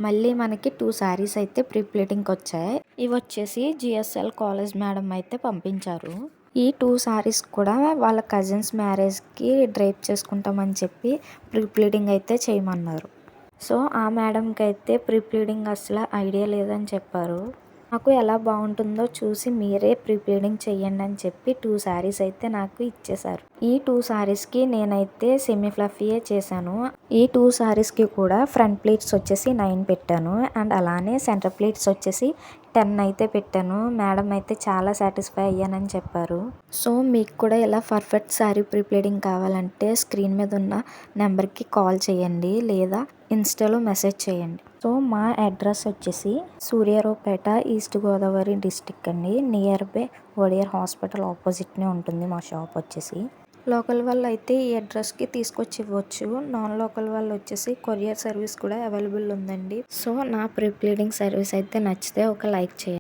మళ్ళీ మనకి 2 శారీస్ అయితే ప్రీ ప్లీటింగ్కి వచ్చాయి. ఇవి వచ్చేసి జిఎస్ఎల్ కాలేజ్ మేడం అయితే పంపించారు. ఈ 2 శారీస్ కూడా వాళ్ళ కజిన్స్ మ్యారేజ్కి డ్రైప్ చేసుకుంటామని చెప్పి ప్రీ ప్లీటింగ్ అయితే చేయమన్నారు. సో ఆ మేడంకి అయితే ప్రీ ప్లీటింగ్ అసలు ఐడియా లేదని చెప్పారు. నాకు ఎలా బాగుంటుందో చూసి మీరే ప్రీ ప్లీటింగ్ చెయ్యండి అని చెప్పి 2 శారీస్ అయితే నాకు ఇచ్చేశారు. ఈ 2 శారీస్కి నేనైతే సెమీ ఫ్లఫీయే చేశాను. ఈ 2 శారీస్కి కూడా ఫ్రంట్ ప్లీట్స్ వచ్చేసి 9 పెట్టాను. అండ్ అలానే సెంటర్ ప్లీట్స్ వచ్చేసి 10 అయితే పెట్టాను. మేడం అయితే చాలా సాటిస్ఫై అయ్యానని చెప్పారు. సో మీకు కూడా ఇలా పర్ఫెక్ట్ శారీ ప్రీ ప్లీటింగ్ కావాలంటే స్క్రీన్ మీద ఉన్న నెంబర్కి కాల్ చేయండి లేదా ఇన్స్టాలో మెసేజ్ చేయండి. సో మా అడ్రస్ వచ్చేసి సూర్యారావుపేట, ఈస్ట్ గోదావరి డిస్టిక్ అండి. నియర్ బై ఓడియర్ హాస్పిటల్ ఆపోజిట్నే ఉంటుంది మా షాప్ వచ్చేసి. లోకల్ వాళ్ళు అయితే ఈ అడ్రస్కి తీసుకొచ్చి ఇవ్వచ్చు. నాన్ లోకల్ వాళ్ళు వచ్చేసి కొరియర్ సర్వీస్ కూడా అవైలబుల్ ఉందండి. సో నా ప్రీ ప్లీటింగ్ సర్వీస్ అయితే నచ్చితే ఒక లైక్ చేయండి.